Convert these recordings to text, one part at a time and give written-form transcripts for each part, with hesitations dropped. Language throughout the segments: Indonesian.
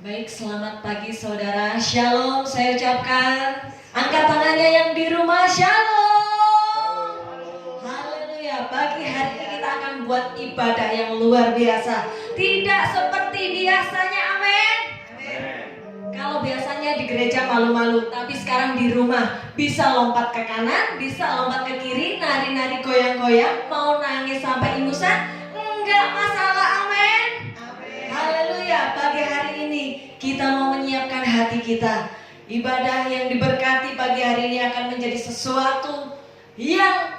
Baik, selamat pagi saudara. Shalom, saya ucapkan. Angkat tangannya yang di rumah, shalom. Haleluya. Pagi hari ini kita akan buat ibadah yang luar biasa. Tidak seperti biasanya, amin. Kalau biasanya di gereja malu-malu, tapi sekarang di rumah bisa lompat ke kanan, bisa lompat ke kiri, nari-nari goyang-goyang, mau nangis sampai ingusan, enggak masalah, amin. Haleluya, pagi hari ini kita mau menyiapkan hati kita. Ibadah yang diberkati pagi hari ini akan menjadi sesuatu yang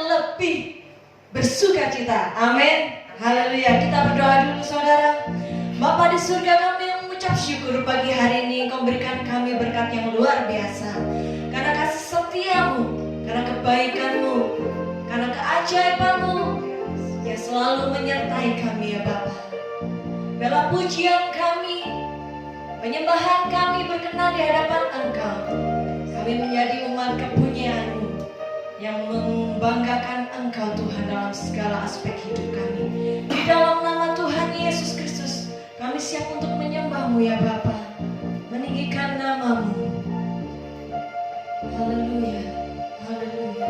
lebih bersukacita. Amin. Haleluya. Kita berdoa dulu saudara. Bapa di surga, kami mengucap syukur pagi hari ini Engkau berikan kami berkat yang luar biasa. Karena kasih setiamu, karena kebaikanmu, karena keajaibanmu yang selalu menyertai kami ya Bapa. Bela pujian kami, penyembahan kami berkenan di hadapan Engkau. Kami menjadi umat kepunyaan-Mu yang membanggakan Engkau Tuhan dalam segala aspek hidup kami. Di dalam nama Tuhan Yesus Kristus, kami siap untuk menyembah-Mu ya Bapa, meninggikan nama-Mu. Haleluya, haleluya.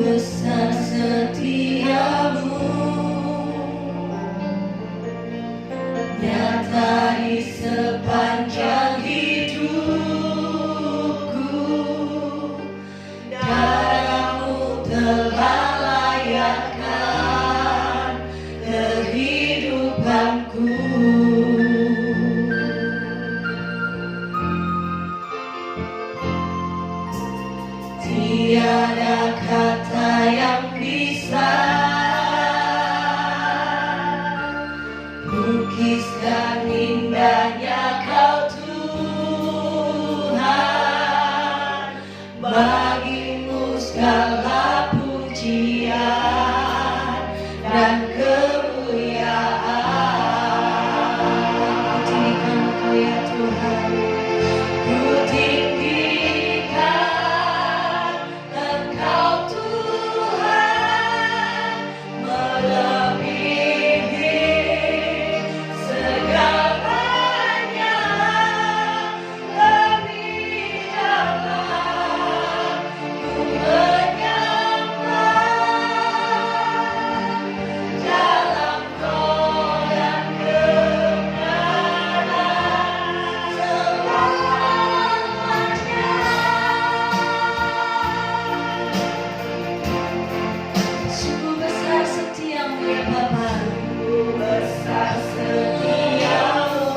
Besar setiamu, nyata di sepanjang hidupku. Darah-Mu telah layakkan kehidupanku. Tiada kata yang bisa lukiskan indahnya Kau Tuhan. Bagimu segala pujian dan kemuliaan. Tinggikan Engkau ya Tuhan. Ku tinggikan Engkau Tuhan, melebihi segalanya, lebih dalam ku menyembah dalam goyang kebenaran selamanya. Sungguh besar setiamu ya Bapa. Sungguh besar setiamu,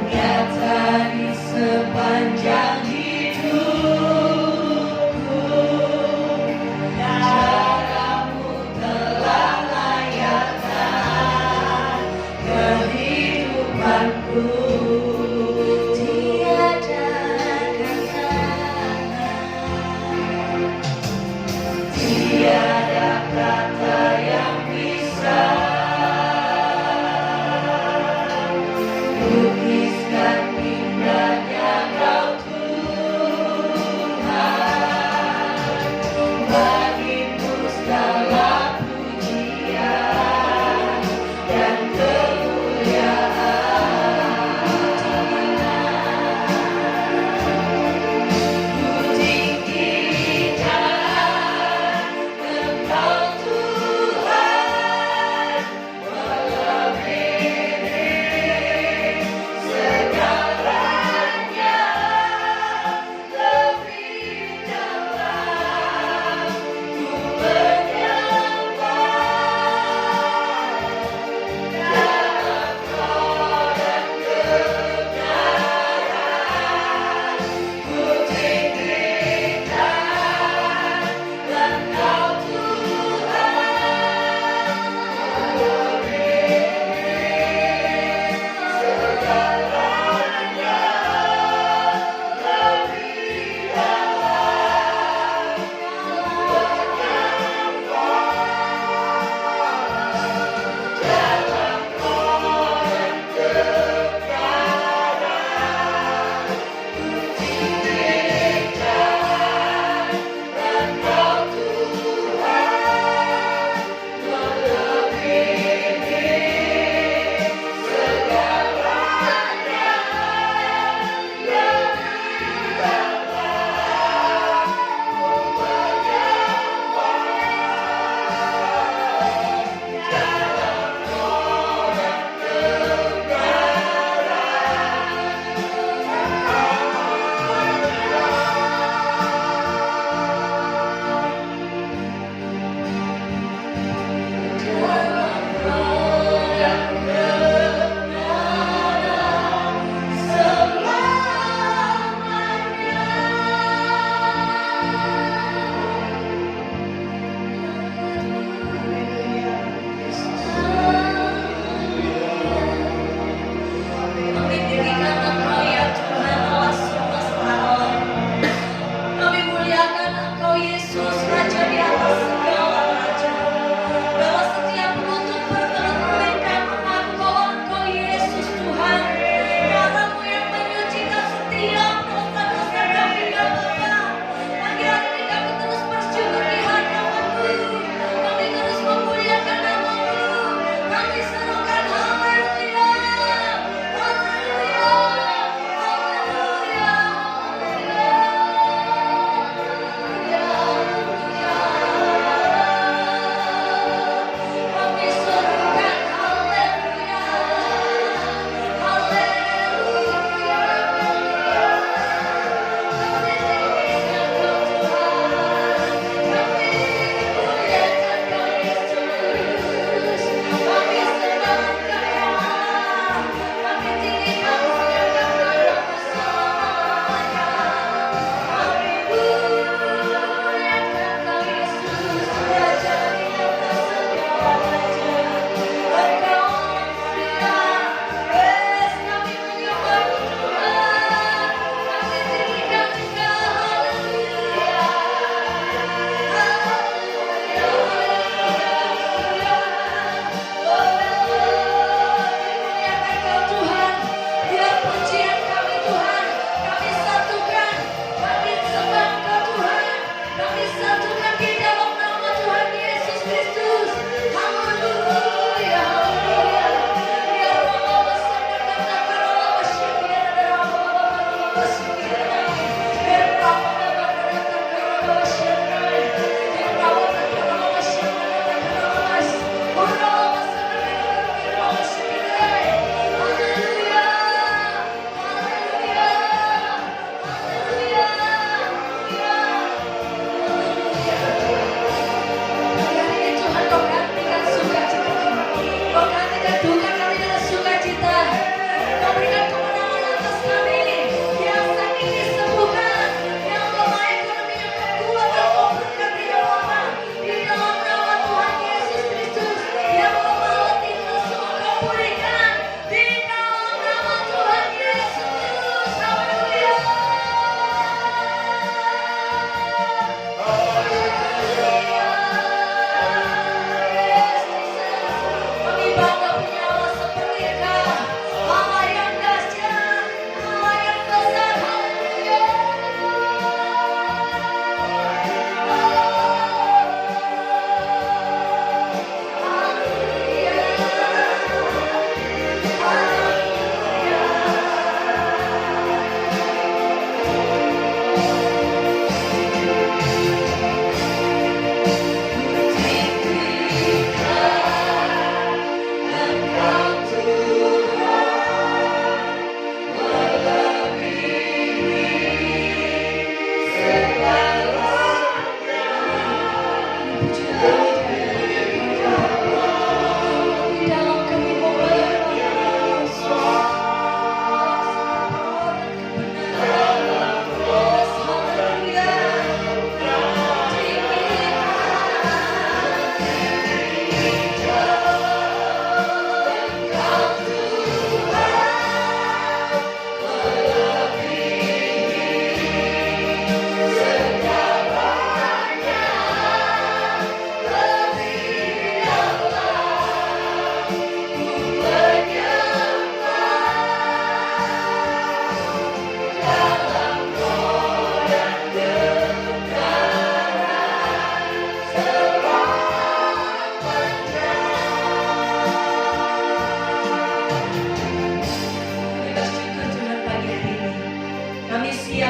nyata di sepanjang hidupku. Darah-Mu telah layakkan kehidupanku. Tiada kata yang bisa lukiskan indahnya Kau Tuhan.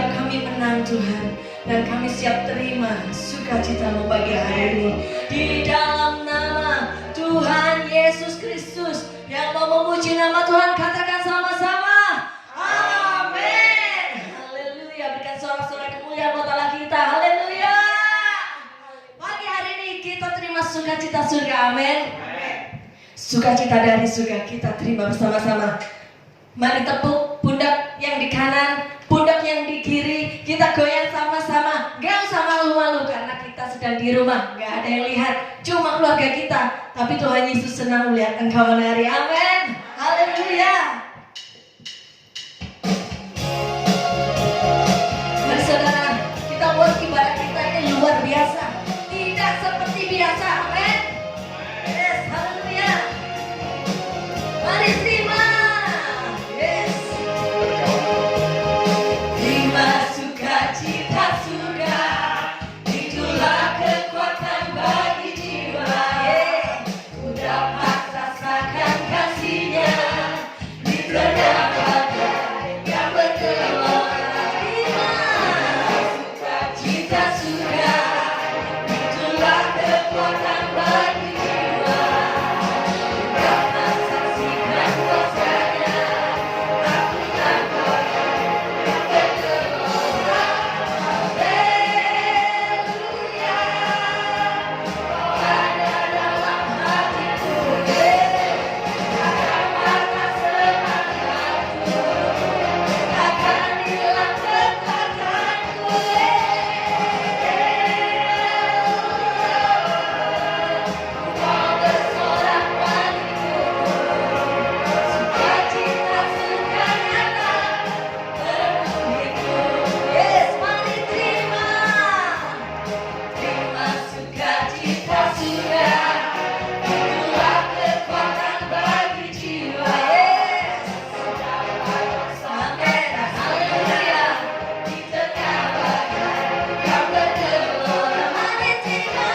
sehingga kami menang Tuhan. Dan kami siap terima sukacita-Mu pagi hari ini. Di dalam nama Tuhan Yesus Kristus. Yang mau memuji nama Tuhan katakan sama-sama. Amin. Haleluya. Berikan sorak-sorai kemuliaan buat Allah kita. Haleluya. Pagi hari ini kita terima sukacita surga. Amin. Sukacita dari surga kita terima bersama-sama. Mari tepuk pundak yang di kanan, pundak yang di kiri. Kita goyang sama-sama. Gak usah malu-malu karena kita sedang di rumah. Gak ada yang lihat, cuma keluarga kita. Tapi Tuhan Yesus senang melihat engkau menari. Amin. Haleluya. Mari saudara, kita buat ibadah kita ini luar biasa. Tidak seperti biasa. Amin. Yes, haleluya. Mari terima. Yes. Terima sukacita surga. Itulah kekuatan bagi jiwa. Ku dapat rasakan kasih-Nya di tengah badai yang bergelora. Terima sukacita surga. Itulah kekuatan bagi jiwa. Dapat saksikan kuasa-Nya. Aku tak goyah yang bergelora. Haleluya. Kau ada dalam hatiku. Takkan patah semangatku. Takkan hilang kekuatanku. Kau bersorak bagiku. Sukacita surga nyata penuhiku. Yes, mari terima. Terima sukacita surga. Itulah kekuatan bagi jiwa. Yes. Amin. Haleluya. Di tengah badai yang bergelora. Mari terima.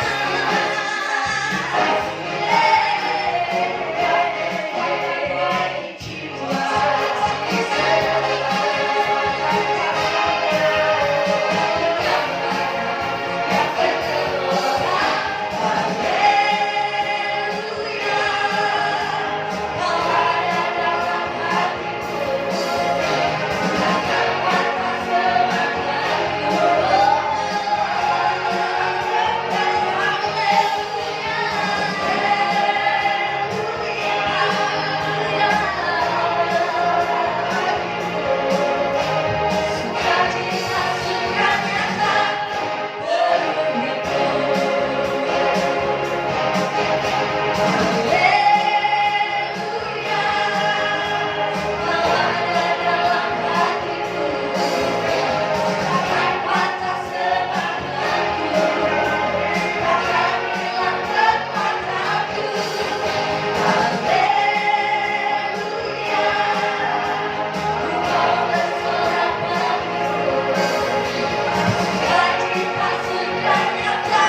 Sukacita surga nyata penuhiku. Haleluya. Kau ada dalam hatiku. Takkan patah semangatku. Takkan hilang kekuatanku. Haleluya. Kau bersorak bagiku. Sukacita surga nyata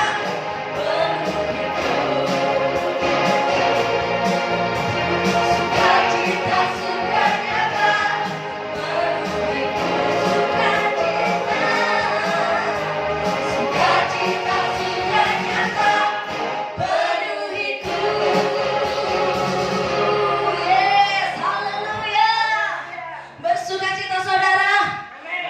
penuhiku. Sukacita surga nyata penuhiku. Sukacita surga nyata penuhiku. Yes, haleluya. Bersukacita saudara.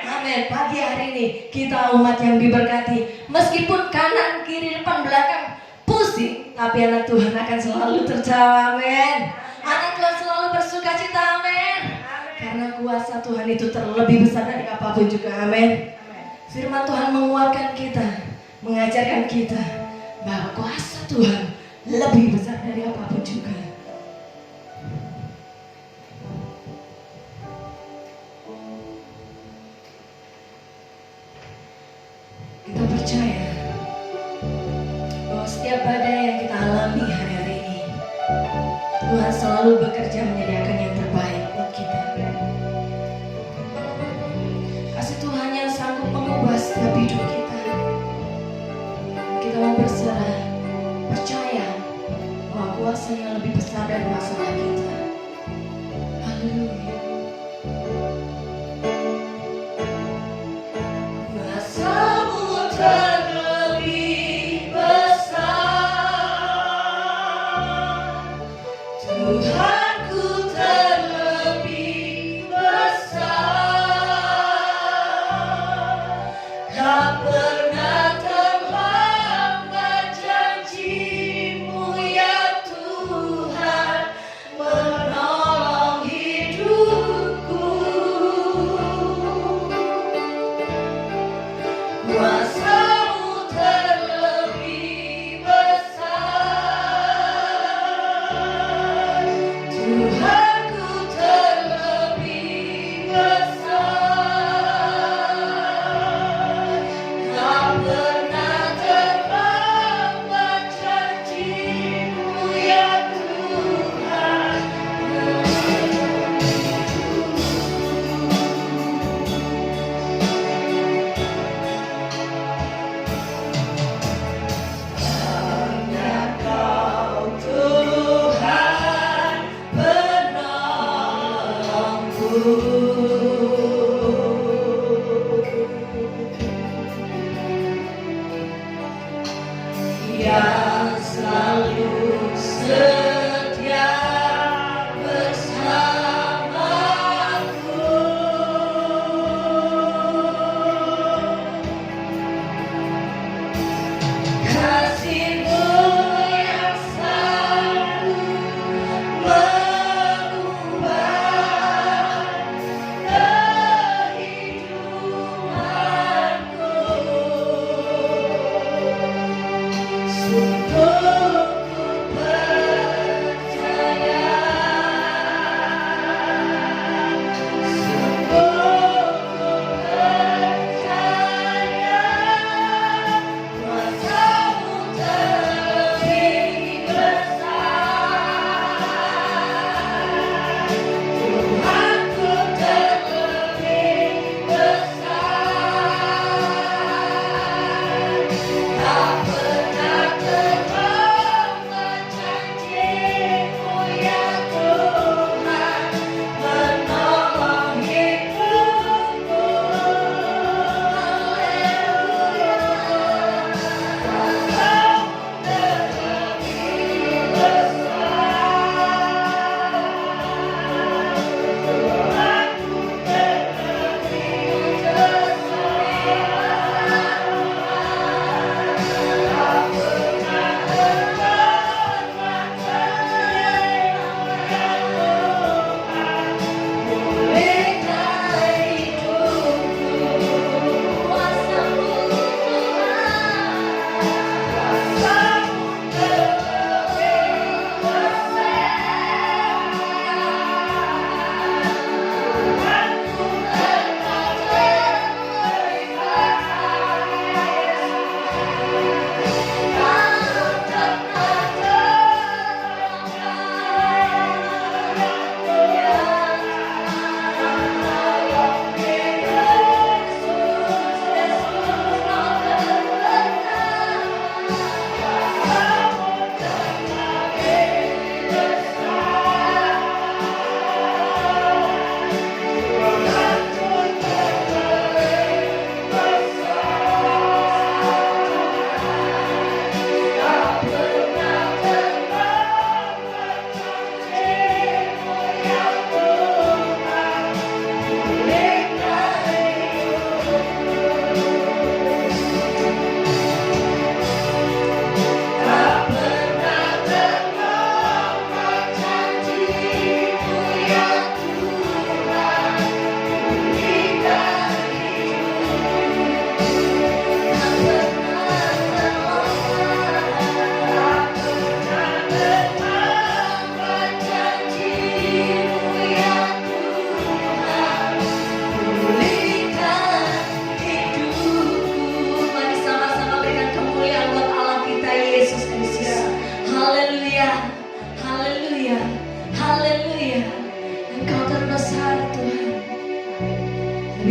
Amin. Pagi hari ini kita umat yang diberkati. Meskipun kanan, kiri, depan, belakang pusing, tapi anak Tuhan akan selalu tertawa. Amin. Anak Tuhan selalu bersukacita. Amin. Karena kuasa Tuhan itu terlebih besar dari apapun juga. Amin. Firman Tuhan menguatkan kita, mengajarkan kita bahwa kuasa Tuhan lebih besar dari apapun juga. Kita percaya bahwa setiap badai yang kita alami hari-hari ini, Tuhan selalu bekerja menyediakan yang terbaik buat kita. Kasih Tuhan yang sanggup mengubah setiap hidup kita. Kita mau berserah, percaya bahwa kuasa yang lebih besar dari masalah kita. Haleluya.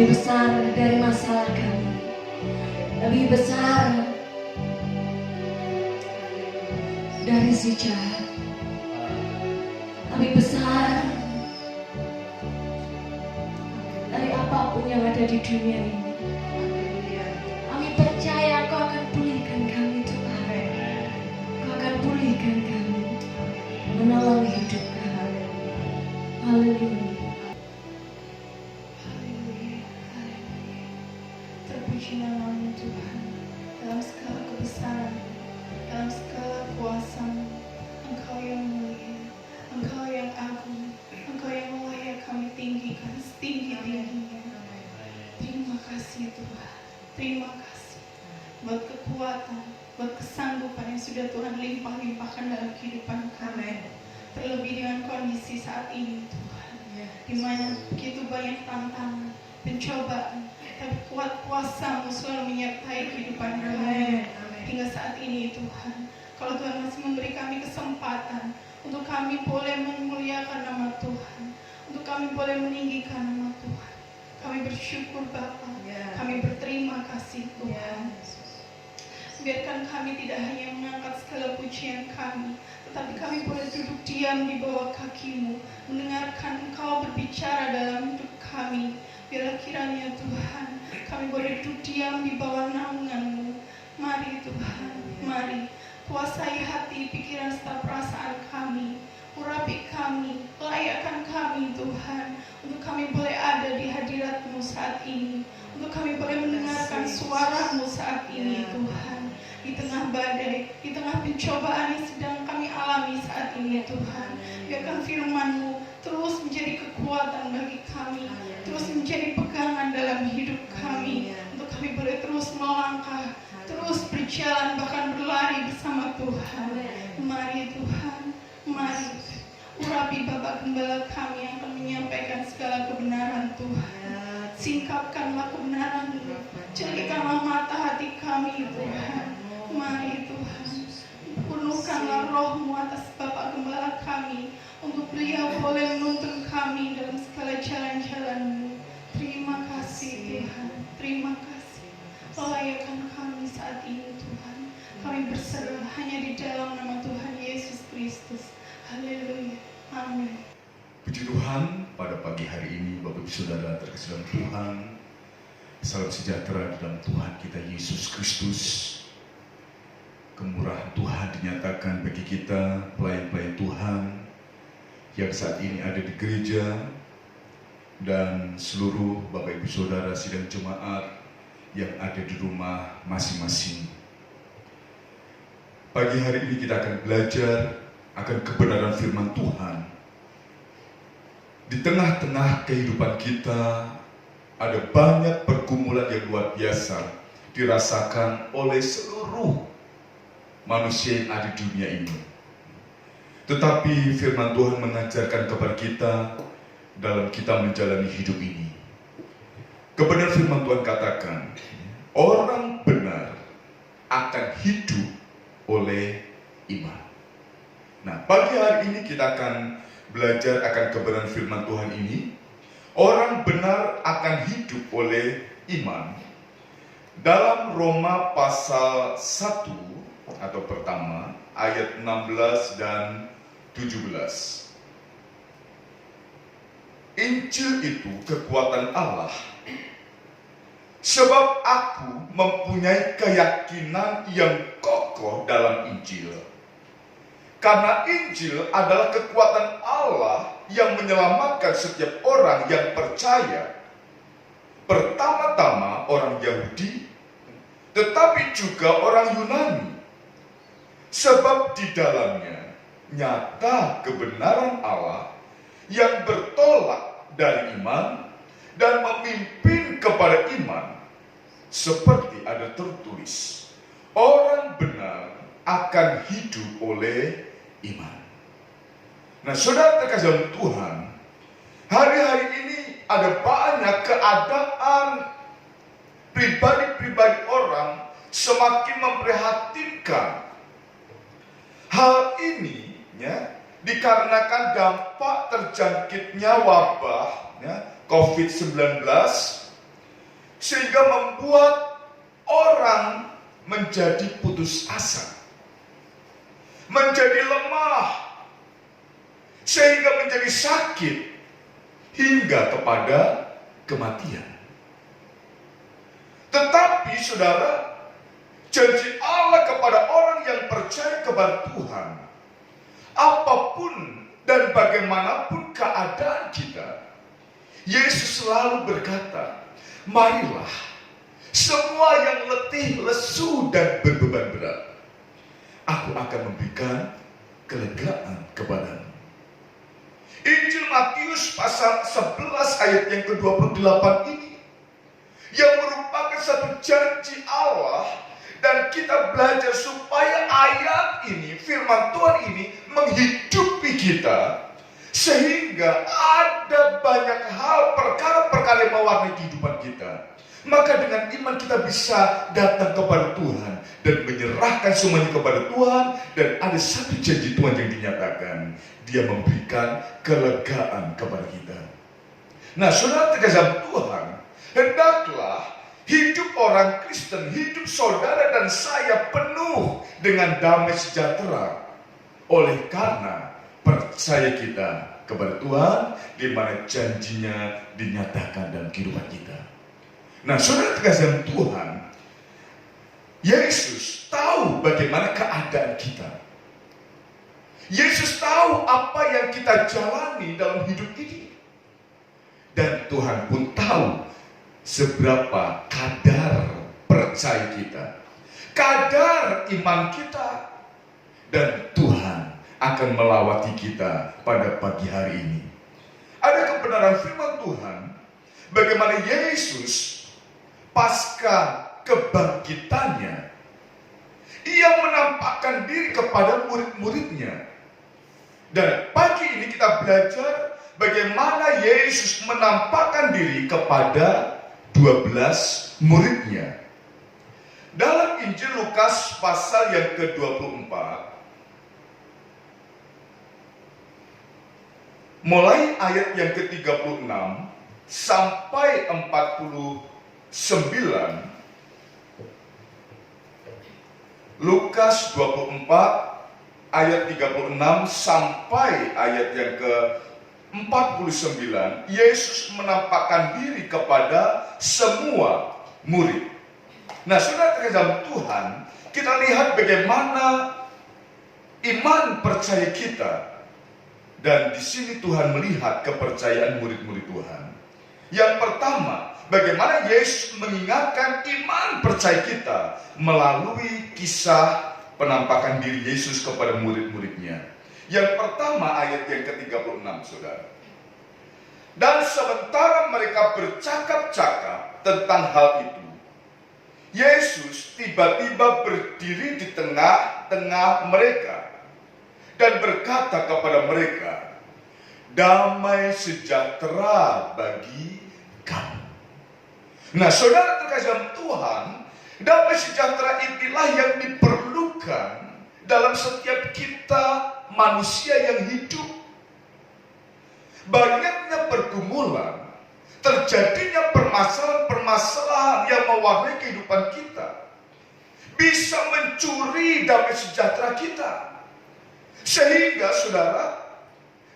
lebih besar dari masalah kami, lebih besar dari si jahat, lebih besar dari apapun yang ada di dunia ini. Kami percaya Kau akan pulihkan kami Tuhan. Kau akan pulihkan kami, menolong hidup kami. Haleluya. Terpuji nama-Mu Tuhan, dalam segala kebesaran, dalam segala kuasa, Engkau yang mulia, Engkau yang agung, Engkau yang layak kami tinggikan setinggi-tingginya. Terima kasih Tuhan, terima kasih buat kekuatan, buat kesanggupan yang sudah Tuhan limpah-limpahkan dalam kehidupan kami. Terlebih dengan kondisi saat ini Tuhan, di mana begitu banyak tantangan, pencobaan, tapi kuat kuasa-Mu selalu menyertai kehidupan kami. Hingga saat ini Tuhan, kalau Tuhan masih memberi kami kesempatan untuk kami boleh memuliakan nama Tuhan, untuk kami boleh meninggikan nama Tuhan, kami bersyukur Bapa, kami berterima kasih Tuhan. Biarkan kami tidak hanya mengangkat segala pujian kami, tetapi kami boleh duduk diam di bawah kaki-Mu, mendengarkan Engkau berbicara dalam hidup kami. Biarlah kiranya Tuhan, kami boleh duduk diam di bawah naungan-Mu. Mari Tuhan, mari kuasai hati, pikiran, serta perasaan kami. Urapi kami, layakkan kami Tuhan, untuk kami boleh ada di hadirat-Mu saat ini, untuk kami boleh mendengarkan suara-Mu saat ini Tuhan. Di tengah badai, di tengah pencobaan yang sedang kami alami saat ini Tuhan, biarkan firman-Mu terus menjadi kekuatan bagi kami, terus menjadi pegangan dalam hidup kami, untuk kami boleh terus melangkah, terus berjalan, bahkan berlari bersama Tuhan. Mari Tuhan, mari urapi Bapak Gembala kami yang akan menyampaikan segala kebenaran Tuhan. Singkapkanlah kebenaran-Mu, jadikanlah mata hati kami Tuhan. Mari Tuhan, penuhkanlah roh-Mu atas Bapak Gembala kami, untuk beliau boleh menuntun kami dalam segala jalan-jalan-Mu. Terima kasih Tuhan, terima kasih. Layakkan kami saat ini Tuhan. Kami berserah hanya di dalam nama Tuhan Yesus Kristus. Haleluya, amin. Puji Tuhan, pada pagi hari ini Bapak Ibu Saudara terkasih dalam Tuhan, salam sejahtera dalam Tuhan kita Yesus Kristus. Kemurahan Tuhan dinyatakan bagi kita, pelayan-pelayan Tuhan yang saat ini ada di gereja, dan seluruh Bapak Ibu Saudara sidang jemaat yang ada di rumah masing-masing. Pagi hari ini kita akan belajar akan kebenaran firman Tuhan. Di tengah-tengah kehidupan kita ada banyak pergumulan yang luar biasa dirasakan oleh seluruh manusia yang ada di dunia ini. Tetapi firman Tuhan mengajarkan kepada kita dalam kita menjalani hidup ini. Kebenaran firman Tuhan katakan, orang benar akan hidup oleh iman. Nah, pagi hari ini kita akan belajar akan kebenaran firman Tuhan ini. Orang benar akan hidup oleh iman. Dalam Roma pasal 1 atau pertama ayat 16 dan 17. Injil itu kekuatan Allah. Sebab aku mempunyai keyakinan yang kokoh dalam Injil. Karena Injil adalah kekuatan Allah yang menyelamatkan setiap orang yang percaya. Pertama-tama orang Yahudi, tetapi juga orang Yunani. Sebab di dalamnya nyata kebenaran Allah yang bertolak dari iman dan memimpin kepada iman. Seperti ada tertulis, orang benar akan hidup oleh iman. Nah, saudara terkasih dalam Tuhan, hari-hari ini ada banyak keadaan pribadi-pribadi orang semakin memprihatinkan. Hal ini ya, dikarenakan dampak terjangkitnya wabah ya, COVID-19 sehingga membuat orang menjadi putus asa, menjadi lemah, sehingga menjadi sakit hingga kepada kematian. Tetapi saudara, janji Allah kepada orang yang percaya kepada Tuhan, apapun dan bagaimanapun keadaan kita, Yesus selalu berkata, marilah semua yang letih, lesu, dan berbeban berat, aku akan memberikan kelegaan kepadamu. Injil Matius pasal 11 ayat yang ke-28 ini, yang merupakan satu janji Allah, dan kita belajar supaya ayat ini, firman Tuhan ini menghidupi kita, sehingga ada banyak hal, perkara-perkara yang mewarnai kehidupan kita. Maka dengan iman kita bisa datang kepada Tuhan dan menyerahkan semuanya kepada Tuhan, dan ada satu janji Tuhan yang dinyatakan, Dia memberikan kelegaan kepada kita. Nah, saudara terkasih Tuhan, hendaklah hidup orang Kristen, hidup saudara dan saya penuh dengan damai sejahtera oleh karena percaya kita kepada Tuhan, di mana janjinya dinyatakan dalam kehidupan kita. Nah, saudara terkasih Tuhan, Yesus tahu bagaimana keadaan kita. Yesus tahu apa yang kita jalani dalam hidup ini. Dan Tuhan pun tahu seberapa kadar percaya kita, kadar iman kita, dan Tuhan akan melawati kita pada pagi hari ini. Ada kebenaran firman Tuhan, bagaimana Yesus pasca kebangkitannya, Ia menampakkan diri kepada murid-muridnya. Dan pagi ini kita belajar bagaimana Yesus menampakkan diri kepada 12 muridnya. Dalam Injil Lukas pasal yang ke-24, mulai ayat yang ke-36 sampai 49, Lukas 24 ayat 36 sampai ayat yang ke-49, Yesus menampakkan diri kepada semua murid. Nah, saudara terkasih Tuhan, kita lihat bagaimana iman percaya kita. Dan di sini Tuhan melihat kepercayaan murid-murid Tuhan. Yang pertama, bagaimana Yesus mengingatkan iman percaya kita melalui kisah penampakan diri Yesus kepada murid-muridnya. Yang pertama ayat yang ke-36, saudara. Dan sementara mereka bercakap-cakap tentang hal itu, Yesus tiba-tiba berdiri di tengah-tengah mereka dan berkata kepada mereka, damai sejahtera bagi kamu. Nah, saudara terkasih Tuhan, damai sejahtera inilah yang diperlukan dalam setiap kita manusia yang hidup. Banyaknya pergumulan, terjadinya permasalahan-permasalahan yang mewarnai kehidupan kita, bisa mencuri damai sejahtera kita. Sehingga saudara,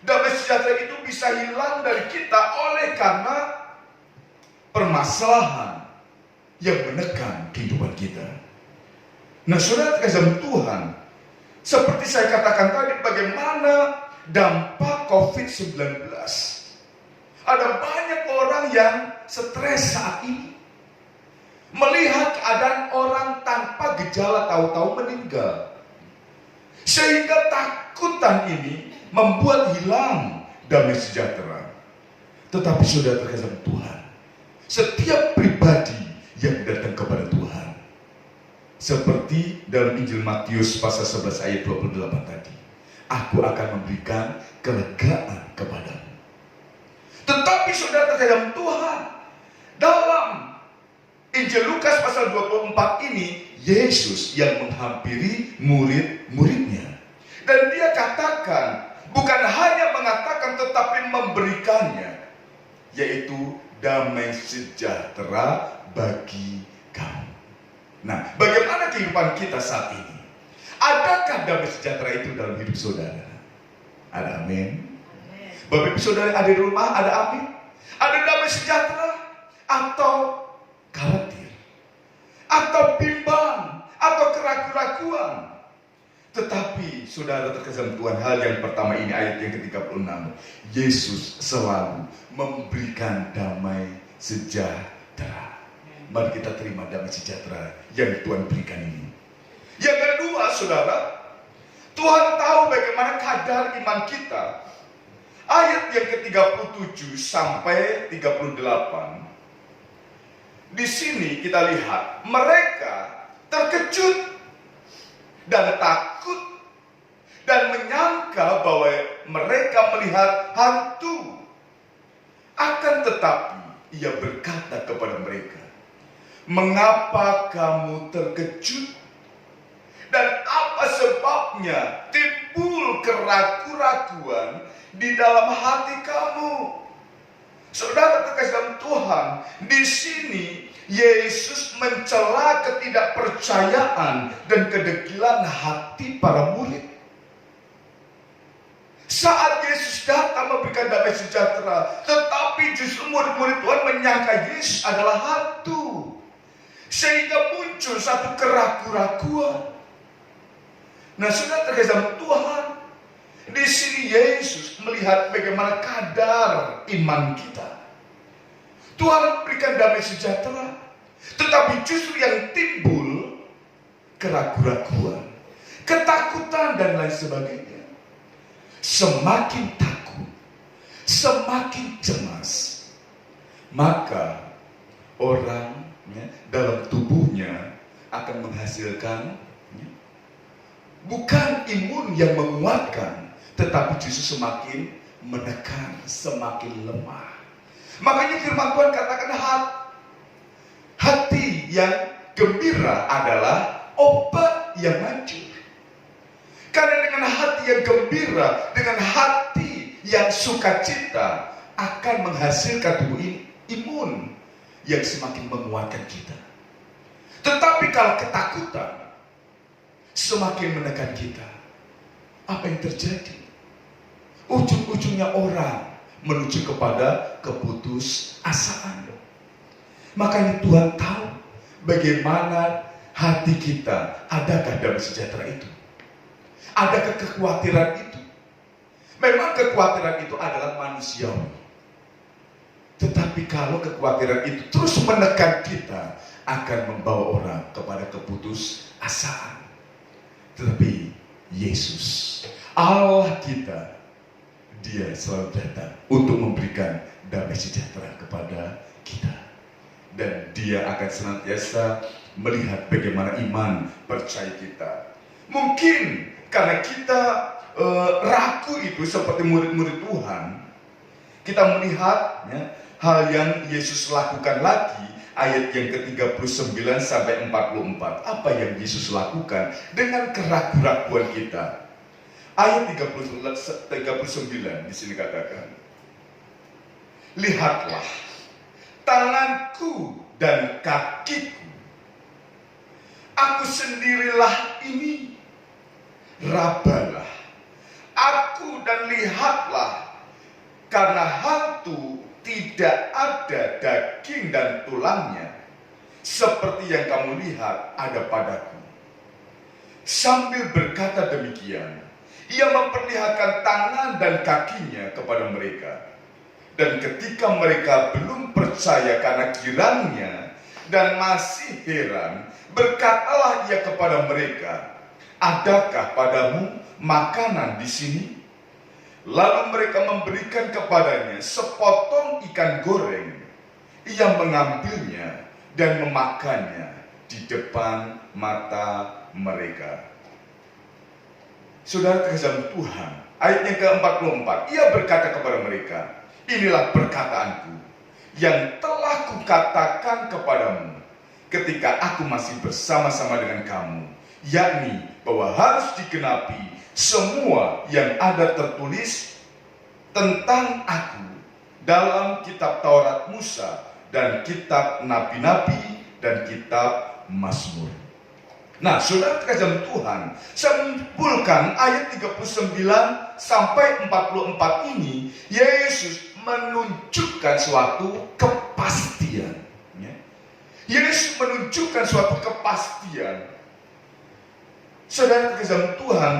damai sejahtera itu bisa hilang dari kita oleh karena permasalahan yang menekan kehidupan kita. Nah, saudara terkasih Tuhan, seperti saya katakan tadi, bagaimana dampak COVID-19. Ada banyak orang yang stres saat ini. Melihat keadaan orang tanpa gejala tahu-tahu meninggal. Sehingga takutan ini membuat hilang damai sejahtera. Tetapi saudara terkasih Tuhan, setiap pribadi yang datang kepada Tuhan, seperti dalam Injil Matius pasal 11 ayat 28 tadi, aku akan memberikan kelegaan kepadamu. Tetapi saudara terkasih Tuhan, dalam Injil Lukas pasal 24 ini, Yesus yang menghampiri murid-muridnya. Dan dia katakan, bukan hanya mengatakan tetapi memberikannya, yaitu damai sejahtera bagi kamu. Nah, bagaimana kehidupan kita saat ini? Adakah damai sejahtera itu dalam hidup saudara? Ada amin? Bapak Ibu Saudara ada di rumah, ada amin? Ada damai sejahtera? Atau khawatir? Atau bimbang? Atau keraguan-keraguan? Tetapi saudara terkesan Tuhan, hal yang pertama ini ayat yang ke-36. Yesus selalu memberikan damai sejahtera. Mari kita terima damai sejahtera yang Tuhan berikan ini. Yang kedua saudara, Tuhan tahu bagaimana kadar iman kita. Ayat yang ke-37 sampai 38. Di sini kita lihat mereka terkejut dan takut dan menyangka bahwa mereka melihat hantu. Akan tetapi ia berkata kepada mereka, "Mengapa kamu terkejut? Dan apa sebabnya timbul keraguan-raguan di dalam hati kamu?" Saudara terkasih dalam Tuhan, di sini Yesus mencela ketidakpercayaan dan kedegilan hati para murid. Saat Yesus datang memberikan damai sejahtera, tetapi justru murid-murid Tuhan menyangka Yesus adalah hantu, sehingga muncul satu keraguan-raguan. Nah, saudara terkasih dalam Tuhan, di sini Yesus melihat bagaimana kadar iman kita. Tuhan berikan damai sejahtera, tetapi justru yang timbul keraguan-raguan, ketakutan dan lain sebagainya. Semakin takut, semakin cemas, maka orang dalam tubuhnya akan menghasilkan bukan imun yang menguatkan, tetapi justru semakin menekan, semakin lemah. Makanya firman Tuhan katakan hati yang gembira adalah obat yang hancur. Karena dengan hati yang gembira, dengan hati yang sukacita akan menghasilkan tubuh imun yang semakin menguatkan kita. Tetapi kalau ketakutan semakin menekan kita, apa yang terjadi? Ujung-ujungnya orang menuju kepada keputusasaan. Makanya Tuhan tahu bagaimana hati kita. Adakah damai sejahtera itu? Adakah kekhawatiran itu? Memang kekhawatiran itu adalah manusiawi. Tetapi kalau kekhawatiran itu terus menekan kita, akan membawa orang kepada keputusasaan. Tetapi Yesus, Allah kita, Dia selalu datang untuk memberikan damai sejahtera kepada kita. Dan Dia akan senantiasa melihat bagaimana iman percaya kita. Mungkin karena kita ragu itu seperti murid-murid Tuhan, kita melihat hal yang Yesus lakukan lagi. Ayat yang ke-39 sampai 44. Apa yang Yesus lakukan dengan keraguan-raguan kita? Ayat 39 di sini katakan, "Lihatlah tanganku dan kakiku. Aku sendirilah ini. Rabalah aku dan lihatlah, karena hantu tidak ada daging dan tulangnya, seperti yang kamu lihat ada padaku." Sambil berkata demikian, Ia memperlihatkan tangan dan kakinya kepada mereka. Dan ketika mereka belum percaya karena girangnya dan masih heran, berkatalah Ia kepada mereka, "Adakah padamu makanan di sini?" Lalu mereka memberikan kepadanya sepotong ikan goreng. Ia mengambilnya dan memakannya di depan mata mereka. Saudara terkasih Tuhan, ayat yang ke-44, Ia berkata kepada mereka, "Inilah perkataanku yang telah kukatakan kepadamu ketika aku masih bersama-sama dengan kamu, yakni bahwa harus digenapi semua yang ada tertulis tentang aku dalam kitab Taurat Musa dan kitab nabi-nabi dan kitab Mazmur. Nah, saudara terkasih Tuhan, saya menyimpulkan ayat 39 sampai 44 ini, Yesus menunjukkan suatu kepastian. Yesus menunjukkan suatu kepastian. Saudara terkasih Tuhan,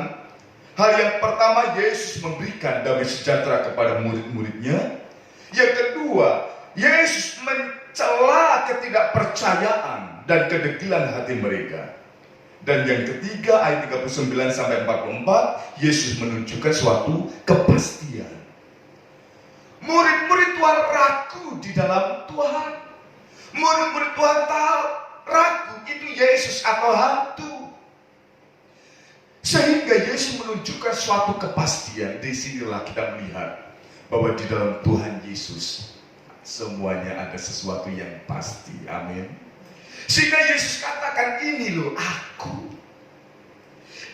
hal yang pertama, Yesus memberikan damai sejahtera kepada murid-muridnya. Yang kedua, Yesus mencela ketidakpercayaan dan kedegilan hati mereka. Dan yang ketiga, ayat 39 sampai 44, Yesus menunjukkan suatu kepastian. Murid-murid Tuhan ragu di dalam Tuhan. Murid-murid Tuhan tahu ragu itu Yesus atau hantu. Sehingga Yesus menunjukkan suatu kepastian. Di sinilah kita melihat bahwa di dalam Tuhan Yesus semuanya ada sesuatu yang pasti. Amin. Sehingga Yesus katakan, ini loh aku.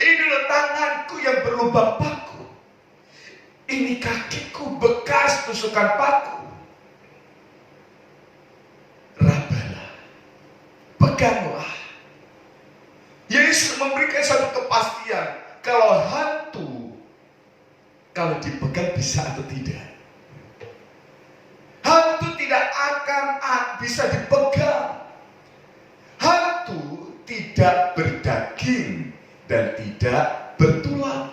Ini loh tanganku yang berlubang paku. Ini kakiku bekas tusukan paku. Rabalah, peganglah. Yesus memberikan satu kepastian. Kalau hantu, kalau dipegang bisa atau tidak. Hantu tidak akan bisa dipegang. Hantu tidak berdaging dan tidak bertulang.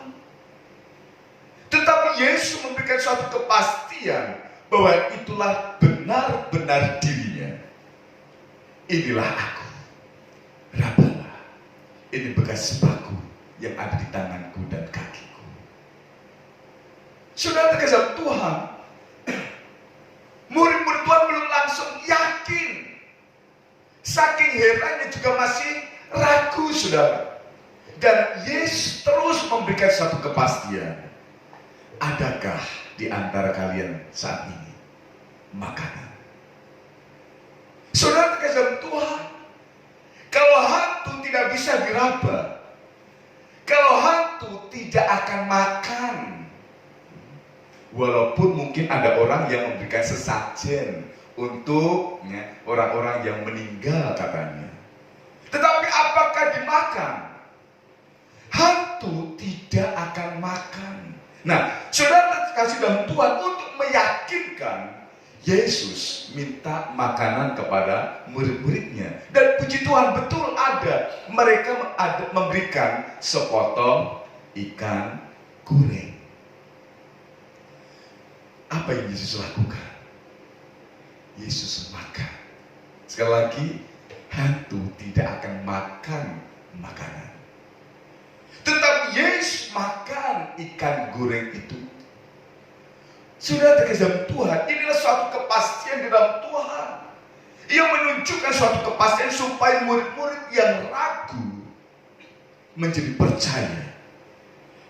Tetapi Yesus memberikan suatu kepastian bahwa itulah benar-benar dirinya. Inilah aku. Rabalah. Ini bekas paku yang ada di tanganku dan kakiku. Saudara terkasih Tuhan, murid-murid Tuhan belum langsung yakin. Saking herannya juga masih ragu, saudara. Dan Yesus terus memberikan satu kepastian. Adakah di antara kalian saat ini makanan? Saudara terkasih Tuhan, kalau hantu tidak bisa diraba, kalau hantu tidak akan makan, walaupun mungkin ada orang yang memberikan sesajen untuk orang-orang yang meninggal katanya. Tetapi apakah dimakan? Hantu tidak akan makan. Nah, saudara kasih dalam Tuhan untuk meyakinkan, Yesus minta makanan kepada murid-muridnya. Dan puji Tuhan, betul ada. Mereka memberikan sepotong ikan goreng. Apa yang Yesus lakukan? Yesus makan. Sekali lagi, hantu tidak akan makan makanan. Tetapi Yesus makan ikan goreng itu. Sudah terkasih Tuhan, inilah suatu kepastian di dalam Tuhan. Ia menunjukkan suatu kepastian supaya murid-murid yang ragu menjadi percaya.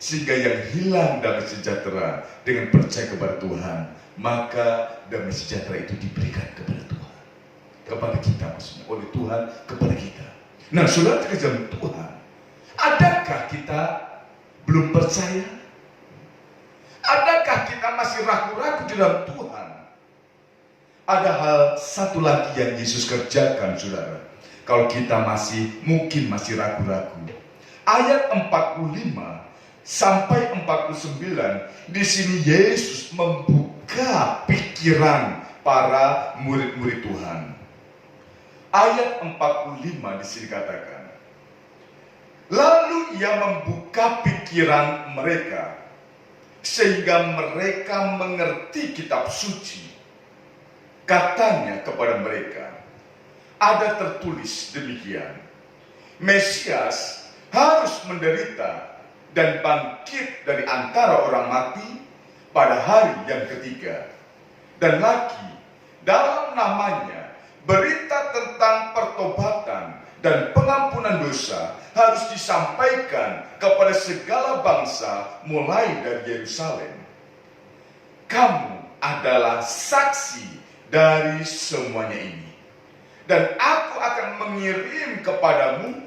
Sehingga yang hilang damai sejahtera dengan percaya kepada Tuhan, maka damai sejahtera itu diberikan kepada Tuhan. Kepada kita maksudnya, oleh Tuhan kepada kita. Nah, saudara terkasih Tuhan, adakah kita belum percaya? Adakah kita masih ragu-ragu di dalam Tuhan? Ada hal satu lagi yang Yesus kerjakan, saudara. Kalau kita mungkin masih ragu-ragu. Ayat 45 sampai 49, di sini Yesus membuka pikiran para murid-murid Tuhan. Ayat 45 di sini katakan, lalu ia membuka pikiran mereka, sehingga mereka mengerti kitab suci. Katanya kepada mereka, ada tertulis demikian, Mesias harus menderita dan bangkit dari antara orang mati pada hari yang ketiga. Dan lagi, dalam namanya, berita tentang pertobatan dan pengampunan dosa harus disampaikan kepada segala bangsa mulai dari Yerusalem. Kamu adalah saksi dari semuanya ini. Dan aku akan mengirim kepadamu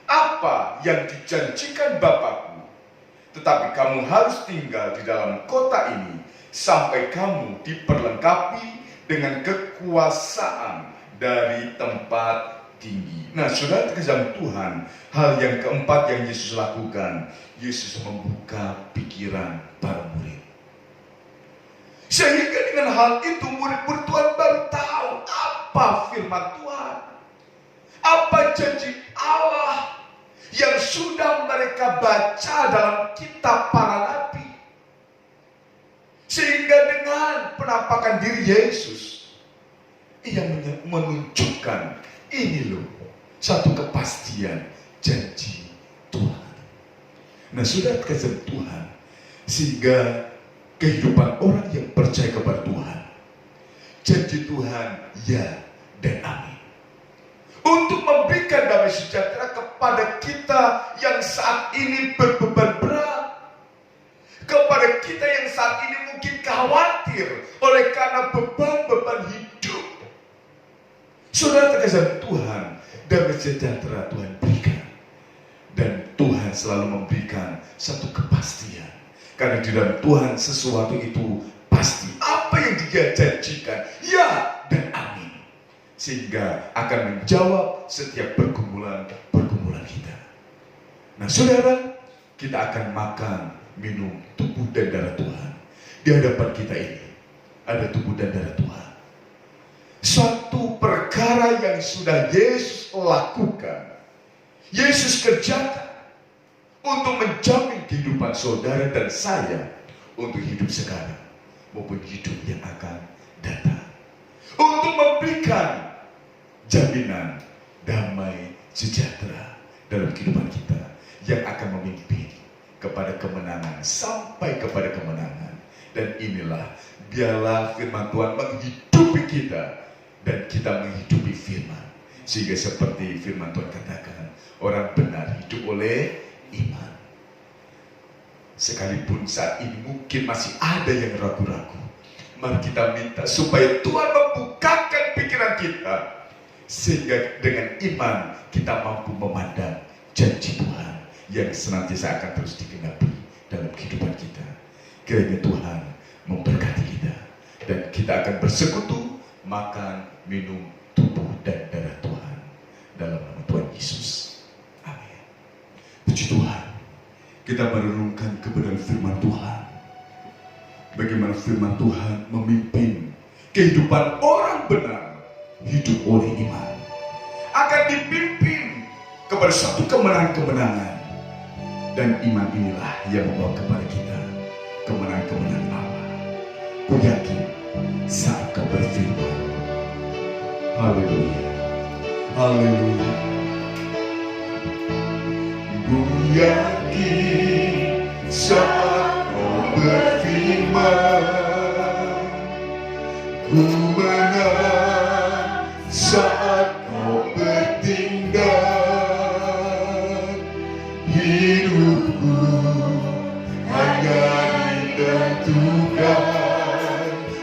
apa yang dijanjikan Bapakku. Tetapi kamu harus tinggal di dalam kota ini sampai kamu diperlengkapi dengan kekuasaan dari tempat tinggi. Nah, saudara terkasih Tuhan, hal yang keempat yang Yesus lakukan, Yesus membuka pikiran para murid. Sehingga dengan hal itu murid-murid Tuhan baru tahu apa firman Tuhan, apa janji Allah yang sudah mereka baca dalam kitab para nabi. Sehingga dengan penampakan diri Yesus, ia menunjukkan ini loh satu kepastian janji Tuhan. Nah, sudah terkasih Tuhan, sehingga kehidupan orang yang percaya kepada Tuhan, janji Tuhan ya dan amin. Untuk memberikan damai sejahtera kepada kita yang saat ini berbeban berat, kepada kita yang saat ini mungkin khawatir oleh karena beban-beban hidup. Saudara terkasih Tuhan, damai sejahtera Tuhan berikan. Dan Tuhan selalu memberikan satu kepastian. Karena di dalam Tuhan sesuatu itu pasti. Apa yang Dia janjikan, ya dan amin. Sehingga akan menjawab setiap pergumulan kita. Nah, saudara, kita akan makan, minum tubuh dan darah Tuhan. Di hadapan kita ini ada tubuh dan darah Tuhan. Suatu perkara yang sudah Yesus lakukan, Yesus kerjakan untuk menjamin kehidupan saudara dan saya untuk hidup sekarang maupun hidup yang akan datang. Untuk memberikan jaminan damai sejahtera dalam kehidupan kita yang akan memimpin kepada kemenangan sampai kepada kemenangan. Dan inilah biarlah firman Tuhan menghidupi kita dan kita menghidupi firman, sehingga seperti firman Tuhan katakan, orang benar hidup oleh iman. Sekalipun saat ini mungkin masih ada yang ragu-ragu, mari kita minta supaya Tuhan membukakan pikiran kita, sehingga dengan iman kita mampu memandang janji Tuhan yang senantiasa akan terus digenapi dalam kehidupan kita. Kiranya Tuhan memberkati kita, dan kita akan bersekutu, makan, minum tubuh dan darah Tuhan dalam nama Tuhan Yesus. Amin. Puji Tuhan, kita merenungkan kebenaran firman Tuhan. Bagaimana firman Tuhan memimpin kehidupan orang benar hidup oleh iman, akan dipimpin kepada satu kemenangan-kemenangan. Dan iman inilah yang membawa kepada kita kemenangan-kemenangan Allah. Ku yakin saat kau berfirman, haleluya, haleluya. Ku yakin saat kau berfirman, ku menang saat kau bertindak. Hidupku hanya ditentukan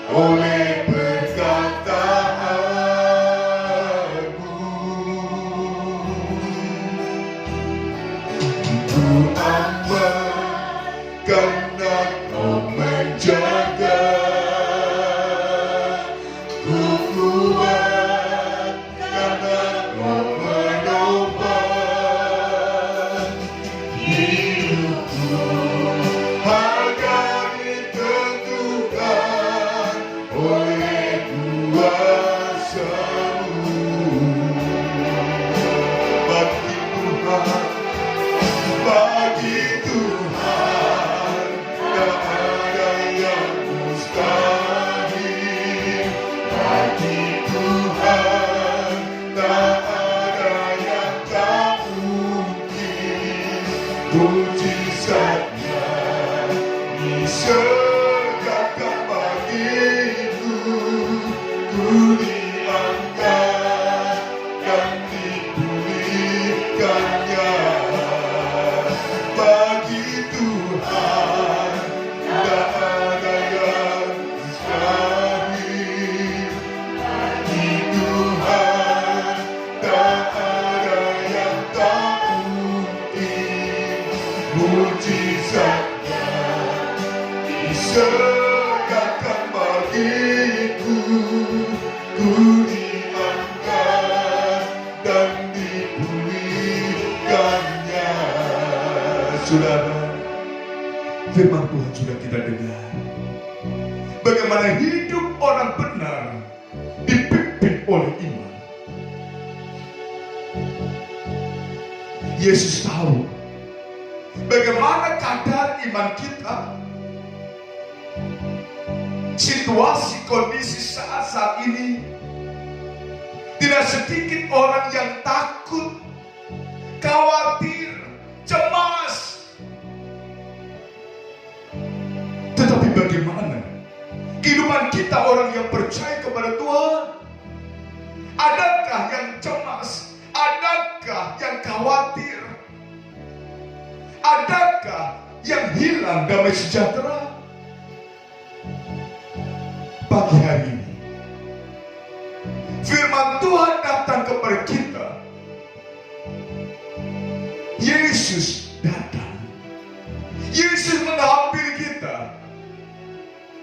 oleh perkataanmu. Ku aman karena kau menjaga. Ku kuat karena kau menopang. Hidupku hanya ditentukan oleh kuasa-Mu. Bagi Tuhan tak ada yang mustahil. Bagi Tuhan tak ada yang tak mungkin. Mujizatnya diserahkan bagiku. Ku diangkat dan dipulihkannya. Bagi Tuhan tak ada yang mustahil. Bagi Tuhan tak ada yang tak mungkin. Mujizatnya diserahkan bagiku. Ku diangkat dan saudara, firman Tuhan sudah kita dengar. Bagaimana hidup orang benar dipimpin oleh iman. Yesus tahu bagaimana kadar iman kita. Situasi kondisi saat ini, tidak sedikit orang yang takut, khawatir, cemas. Tetapi bagaimana kehidupan kita orang yang percaya kepada Tuhan? Adakah yang cemas? Adakah yang khawatir? Adakah yang hilang damai sejahtera? Pagi hari ini firman Tuhan datang kepada kita. Yesus datang. Yesus menghampiri kita.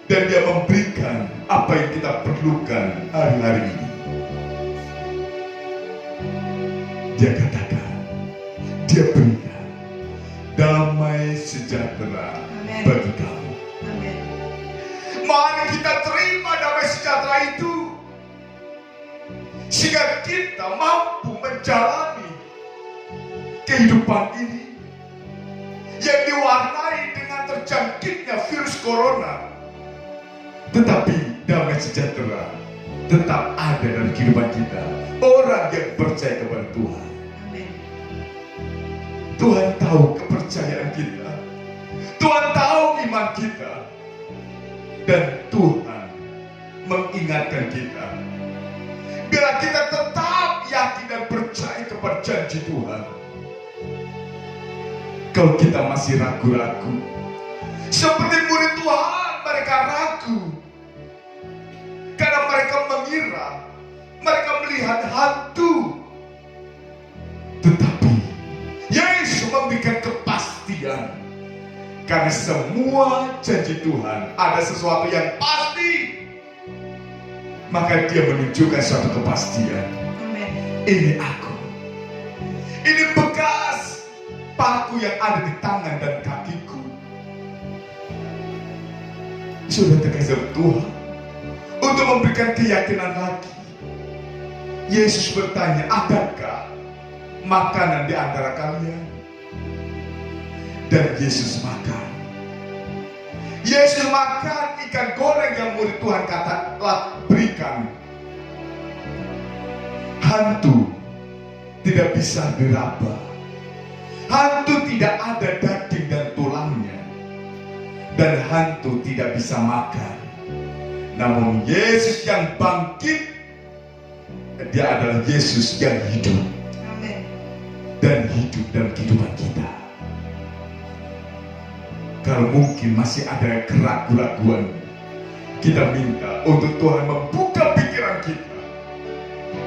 Dan dia memberikan apa yang kita perlukan hari-hari ini. Dia katakan, dia berikan damai sejahtera bagi kamu. Amin. Mari kita terima damai sejahtera itu, sehingga kita mampu menjalani kehidupan ini yang diwarnai dengan terjangkitnya virus corona. Tetapi damai sejahtera tetap ada dalam kehidupan kita, orang yang percaya kepada Tuhan. Amin. Tuhan tahu kepercayaan kita, Tuhan tahu iman kita, dan Tuhan mengingatkan kita, bila kita tetap yakin dan percaya kepada janji Tuhan. Kalau kita masih ragu-ragu, seperti murid Tuhan, mereka ragu karena mereka mengira, mereka melihat hantu. Tetapi Yesus memberikan kepastian, karena semua janji Tuhan ada sesuatu yang pasti. Maka dia menunjukkan suatu kepastian. Amin. Ini aku. Ini bekas paku yang ada di tangan dan kakiku. Sudah terkasih Tuhan, untuk memberikan keyakinan lagi, Yesus bertanya, adakah makanan di antara kalian? Dan Yesus makan. Yesus makan ikan goreng yang murid Tuhan katakan berikan. Hantu tidak bisa diraba. Hantu tidak ada daging dan tulangnya. Dan hantu tidak bisa makan. Namun Yesus yang bangkit, dia adalah Yesus yang hidup. Amin. Dan hidup dalam kehidupan kita. Kalau mungkin masih ada keraguan-raguan, kita minta untuk Tuhan membuka pikiran kita,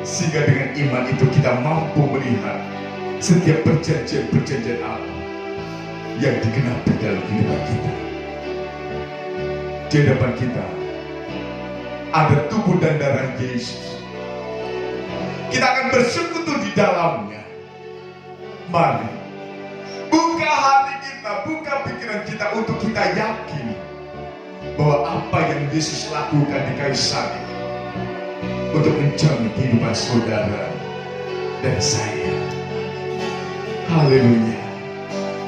sehingga dengan iman itu kita mampu melihat setiap perjanjian-perjanjian Allah yang digenapi dalam kehidupan kita. Di hadapan kita ada tubuh dan darah Yesus. Kita akan bersekutu di dalamnya. Mari buka hati kita, buka pikiran kita untuk kita yakin bahwa apa yang Yesus lakukan di kayu salib untuk menjamin kehidupan saudara dan saya. Haleluya.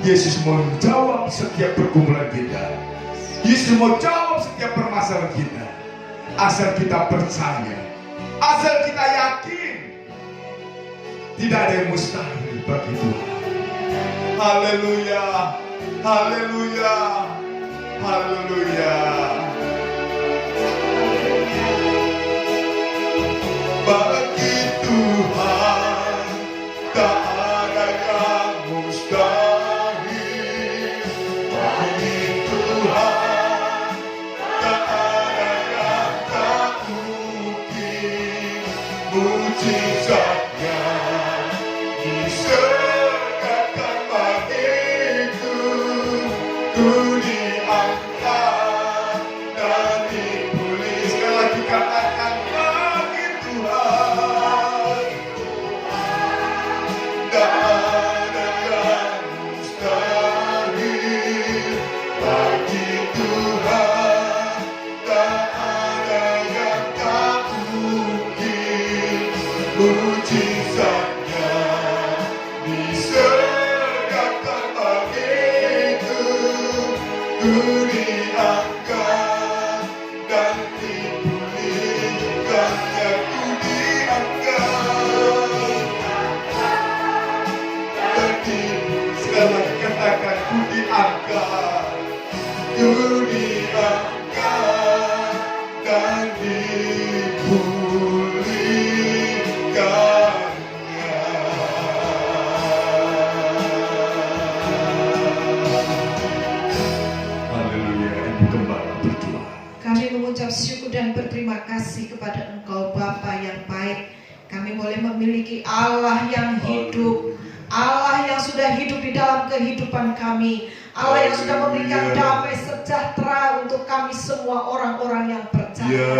Yesus mau menjawab setiap pergumulan kita. Yesus mau jawab setiap permasalahan kita. Asal kita percaya, asal kita yakin, tidak ada yang mustahil bagi Tuhan. Haleluya, haleluya, haleluya. Bagi Tuhan tak ada yang mustahil. Bagi Tuhan tak ada yang tak mungkin. Mujizatnya diserahkan bagiku. Ku diangkat dan dipulih. Sekali lagi katakan, bagi Tuhan tak ada yang mustahil. Sedangkan begitu ku diangkat dan dipulihkannya ku diangkat. Sekali lagi katakan ku diangkat, ku diangkat dan dipulihkannya. Haleluya. Ibu Gembala berdoa. Kami mengucap syukur dan berterima kasih kepada Engkau Bapa yang baik. Kami boleh memiliki Allah yang hidup, Allah yang sudah hidup di dalam kehidupan kami, Allah yang sudah memberikan damai sejahtera untuk kami semua orang-orang yang percaya.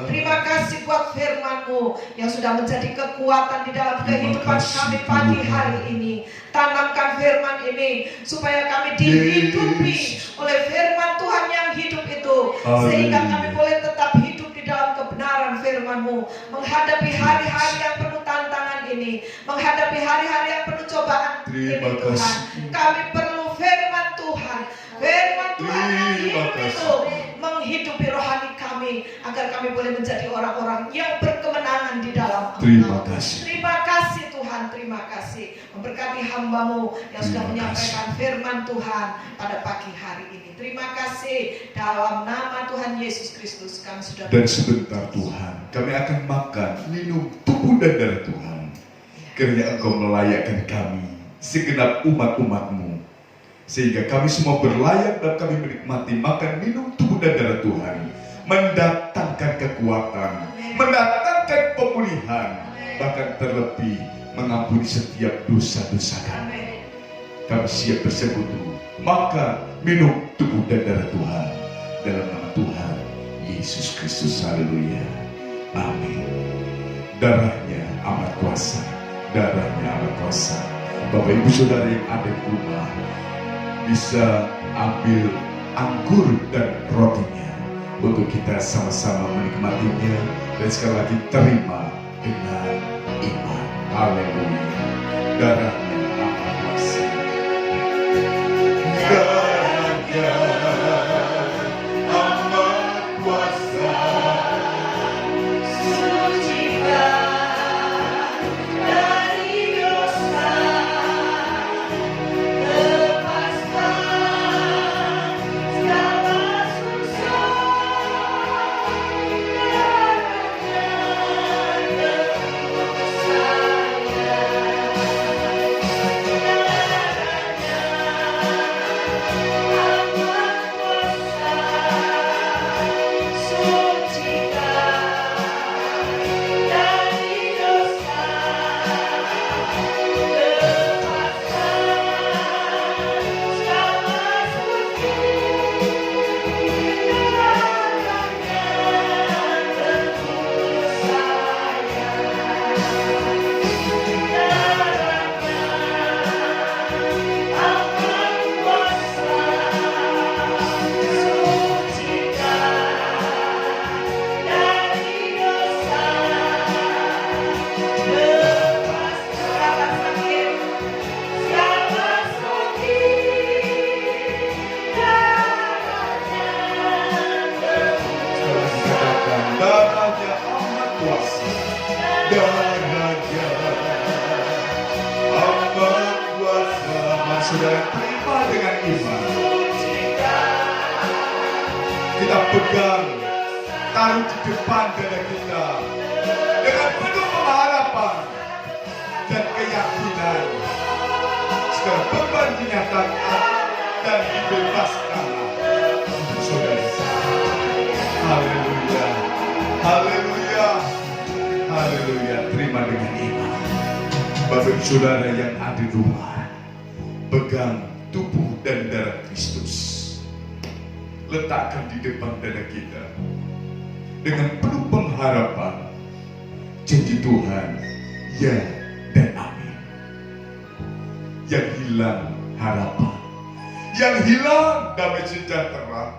Terima kasih buat firman-Mu yang sudah menjadi kekuatan di dalam kehidupan kami pagi hari ini. Tanamkan firman ini supaya kami dihidupi oleh firman Tuhan yang hidup itu, sehingga kami boleh tetap hidup di dalam kebenaran firman-Mu, menghadapi hari-hari yang penuh tantangan ini, menghadapi hari-hari yang penuh cobaan ini Tuhan. Kami perlu firman Tuhan, firman Tuhan yang hidup itu menghidupi rohani kami, agar kami boleh menjadi orang-orang yang berkemenangan di dalam Terima Engkau. kasih. Terima kasih Tuhan, terima kasih. Memberkati hamba-Mu yang sudah menyampaikan firman Tuhan pada pagi hari ini. Terima kasih, dalam nama Tuhan Yesus Kristus kami sudah Dan sebentar Tuhan, kami akan makan, minum tubuh dan darah Tuhan. Kiranya Engkau melayakkan kami, segenap umat-umat-Mu, sehingga kami semua berlayak dan kami menikmati makan, minum tubuh dan darah Tuhan, mendatangkan kekuatan, mendatangkan pemulihan, bahkan terlebih mengampuni setiap dosa-dosa kami. Kami siap bersekutu, makan, minum tubuh dan darah Tuhan, dalam nama Tuhan Yesus Kristus. Haleluya. Amin. Darahnya amat kuasa, darahnya amat kuasa. Bapak Ibu Saudara yang ada di rumah bisa ambil anggur dan rotinya untuk kita sama-sama menikmatinya, dan sekali lagi terima dengan iman. Haleluya. Darahnya amat kuasa. Darahnya amat kuasa. sucikan dari dosa, lepaskan segala susah, darahnya tebus saya, Saudara terima dengan iman. Kita pegang, taruh di depan dada kita dengan penuh pengharapan dan keyakinan. Sekarang beban dinyatakan dan dibebaskan untuk saudara. Haleluya, haleluya, haleluya. Terima dengan iman. Bapak saudara yang ada di rumah, pegang tubuh dan darah Kristus. Letakkan di depan dada kita dengan penuh pengharapan. Janji Tuhan, ya dan amin. Yang hilang harapan, yang hilang damai sejahtera,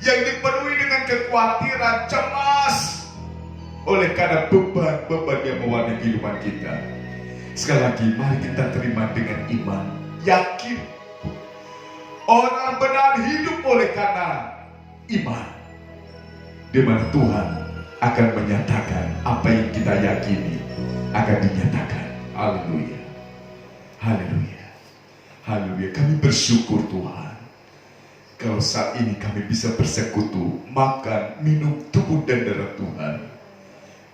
yang dipenuhi dengan kekhawatiran, cemas oleh karena beban-beban yang mewarnai kehidupan kita. Sekali lagi, mari kita terima dengan iman, yakin. Orang benar hidup oleh karena iman, di mana Tuhan akan menyatakan apa yang kita yakini akan dinyatakan. Haleluya, haleluya, haleluya. Kami bersyukur Tuhan, kalau saat ini kami bisa bersekutu, makan, minum tubuh dan darah Tuhan.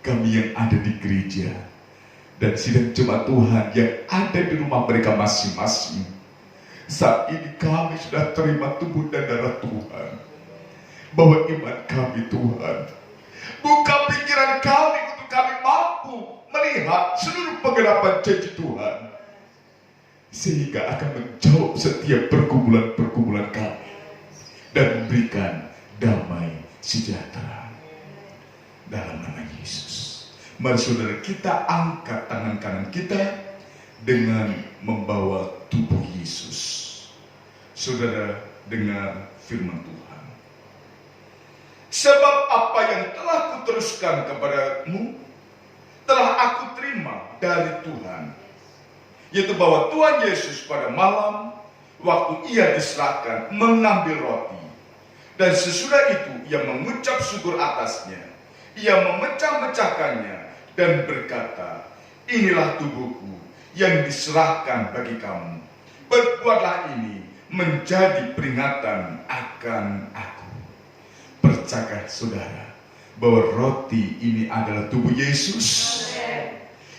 Kami yang ada di gereja dan sidang jemaat Tuhan yang ada di rumah mereka masing-masing, saat ini kami sudah terima tubuh dan darah Tuhan. Bahwa iman kami Tuhan, buka pikiran kami untuk kami mampu melihat seluruh penggerapan janji Tuhan, sehingga akan menjawab setiap pergumulan-pergumulan kami dan memberikan damai sejahtera dalam nama Yesus. Mari saudara, kita angkat tangan kanan kita dengan membawa tubuh Yesus. Saudara, dengar firman Tuhan. Sebab apa yang telah kuteruskan kepadamu telah aku terima dari Tuhan, yaitu bahwa Tuhan Yesus pada malam waktu ia diserahkan mengambil roti, dan sesudah itu ia mengucap syukur atasnya, ia memecah-mecahkannya dan berkata, inilah tubuhku yang diserahkan bagi kamu, berbuatlah ini menjadi peringatan akan aku. Percaya saudara bahwa roti ini adalah tubuh Yesus,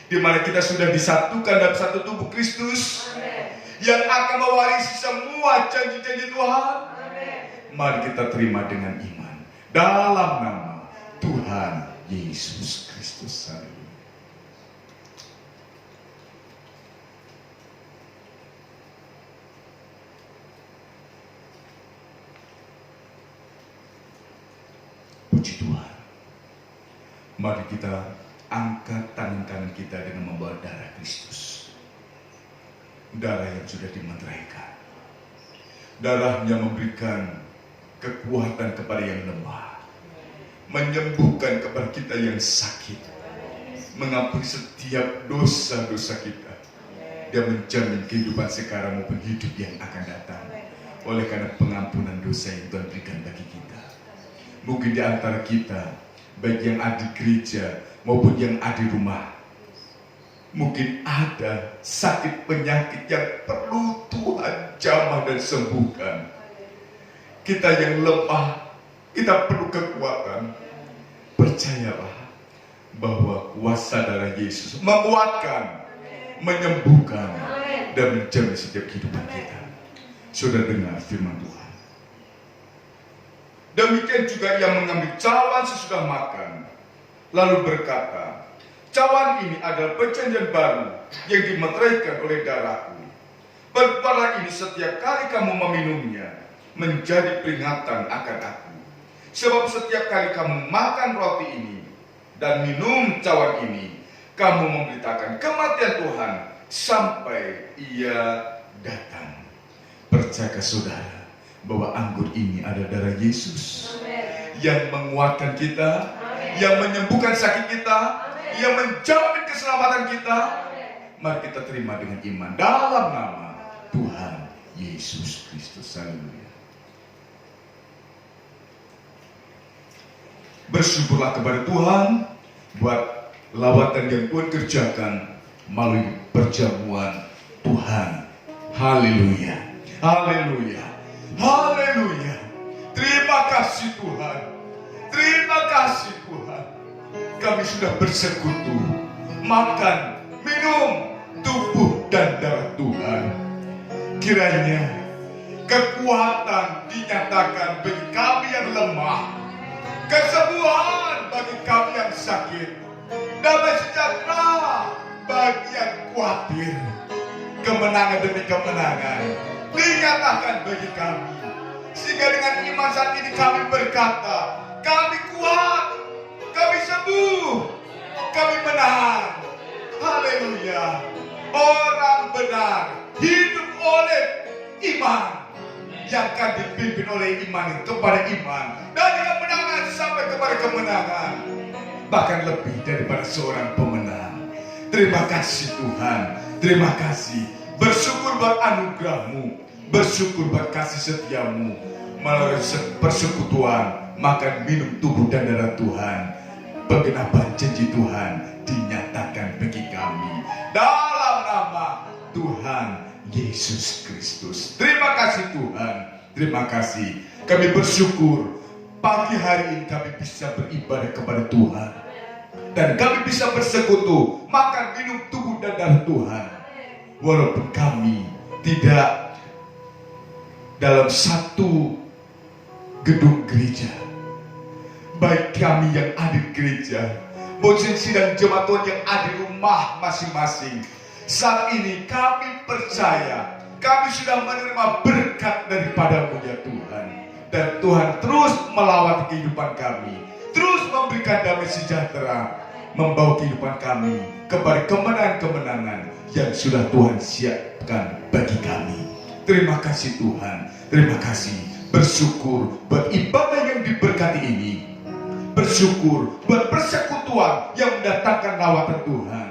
di mana kita sudah disatukan dalam satu tubuh Kristus yang akan mewarisi semua janji-janji Tuhan. Mari kita terima dengan iman dalam nama Tuhan Yesus Kristus. Puji Tuhan. Mari kita angkat tangan kanan kita dengan membawa darah Kristus. Darah yang sudah dimeteraikan. Darah yang memberikan kekuatan kepada yang lemah. Menyembuhkan kepada kita yang sakit. Mengampuni setiap dosa-dosa kita. Dia menjamin kehidupan sekarang maupun hidup yang akan datang. Oleh karena pengampunan dosa yang Tuhan berikan bagi kita. Mungkin di antara kita, baik yang ada di gereja maupun yang ada di rumah, mungkin ada sakit penyakit yang perlu Tuhan jamah dan sembuhkan. Kita yang lemah, kita perlu kekuatan. Percayalah bahwa kuasa darah Yesus menguatkan, menyembuhkan, dan menjamin setiap kehidupan kita. Sudah dengar firman Tuhan. Demikian juga ia mengambil cawan sesudah makan, lalu berkata, cawan ini adalah perjanjian baru yang dimeteraikan oleh darahku. Berbuatlah ini setiap kali kamu meminumnya, menjadi peringatan akan aku. Sebab setiap kali kamu makan roti ini dan minum cawan ini, kamu memberitakan kematian Tuhan sampai ia datang. Percaya saudara bahwa anggur ini adalah darah Yesus. Amen. Yang menguatkan kita, amen, yang menyembuhkan sakit kita, amen, yang menjamin keselamatan kita. Amen. Mari kita terima dengan iman dalam nama Tuhan Yesus Kristus. Haleluya. Bersyukurlah kepada Tuhan buat lawatan yang Tuhan kerjakan melalui perjamuan Tuhan. Haleluya. Haleluya. Haleluya. Terima kasih Tuhan. Terima kasih Tuhan. Kami sudah bersekutu, makan, minum tubuh dan darah Tuhan. Kiranya kekuatan dinyatakan bagi kami yang lemah, kesembuhan bagi kami yang sakit, damai sejahtera bagi yang khawatir, kemenangan demi kemenangan dinyatakan bagi kami. Sehingga dengan iman saat ini kami berkata, kami kuat, kami sembuh, kami menang. Haleluya. Orang benar hidup oleh iman, yang akan dipimpin oleh iman kepada iman, dari kemenangan sampai kepada kemenangan, bahkan lebih daripada seorang pemenang. Terima kasih Tuhan. Terima kasih. Bersyukur buat anugerah-Mu. Bersyukur buat kasih setia-Mu. Melalui persekutuan, makan minum tubuh dan darah Tuhan, penggenapan janji Tuhan dinyatakan bagi kami dalam nama Tuhan Yesus Kristus. Terima kasih Tuhan. Terima kasih. Kami bersyukur pagi hari ini kami bisa beribadah kepada Tuhan. Dan kami bisa bersekutu, makan minum tubuh dan darah Tuhan. Walaupun kami tidak dalam satu gedung gereja, baik kami yang ada di gereja maupun sidang jemaat Tuhan yang ada di rumah masing-masing, saat ini kami percaya kami sudah menerima berkat daripada-Mu ya Tuhan. Dan Tuhan terus melawat kehidupan kami, terus memberikan damai sejahtera, membawa kehidupan kami kepada kemenangan-kemenangan yang sudah Tuhan siapkan bagi kami. Terima kasih Tuhan. Terima kasih. Bersyukur buat ibadah yang diberkati ini. Bersyukur buat persekutuan yang mendatangkan lawatan Tuhan.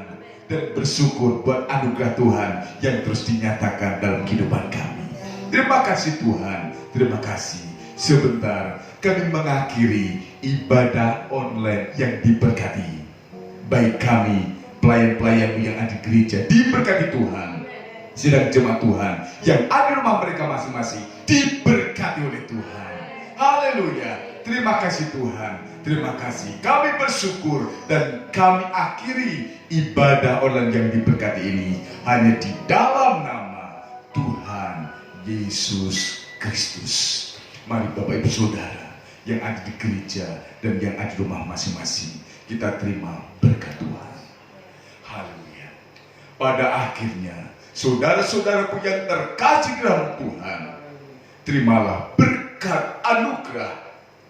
Dan bersyukur buat anugerah Tuhan yang terus dinyatakan dalam kehidupan kami. Terima kasih Tuhan. Terima kasih. Sebentar kami mengakhiri ibadah online yang diberkati. Baik kami, pelayan-pelayan yang ada di gereja, diberkati Tuhan. Sidang jemaat Tuhan yang ada di rumah mereka masing-masing, diberkati oleh Tuhan. Haleluya. Terima kasih Tuhan. Terima kasih. Kami bersyukur dan kami akhiri ibadah online yang diberkati ini hanya di dalam nama Tuhan Yesus Kristus. Mari Bapak Ibu Saudara yang ada di gereja dan yang ada di rumah masing-masing, kita terima berkat Tuhan. Haleluya. Pada akhirnya, saudara-saudaraku yang terkasih dalam Tuhan, terimalah berkat anugerah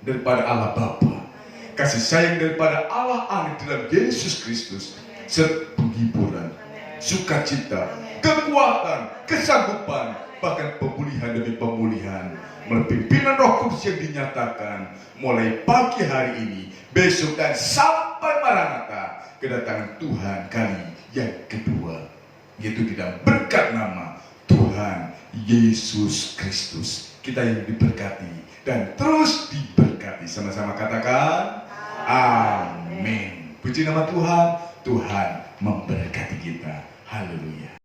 daripada Allah Bapa, kasih sayang daripada Allah Anak dalam Yesus Kristus, serta penghiburan, sukacita, kekuatan, kesanggupan, bahkan pemulihan demi pemulihan, melalui pimpinan Roh Kudus yang dinyatakan mulai pagi hari ini, besok dan sampai Maranatha, kedatangan Tuhan kali yang kedua, yaitu di dalam berkat nama Tuhan Yesus Kristus. Kita yang diberkati dan terus diberkati. Sama-sama katakan amin. Puji nama Tuhan. Tuhan memberkati kita. Haleluya.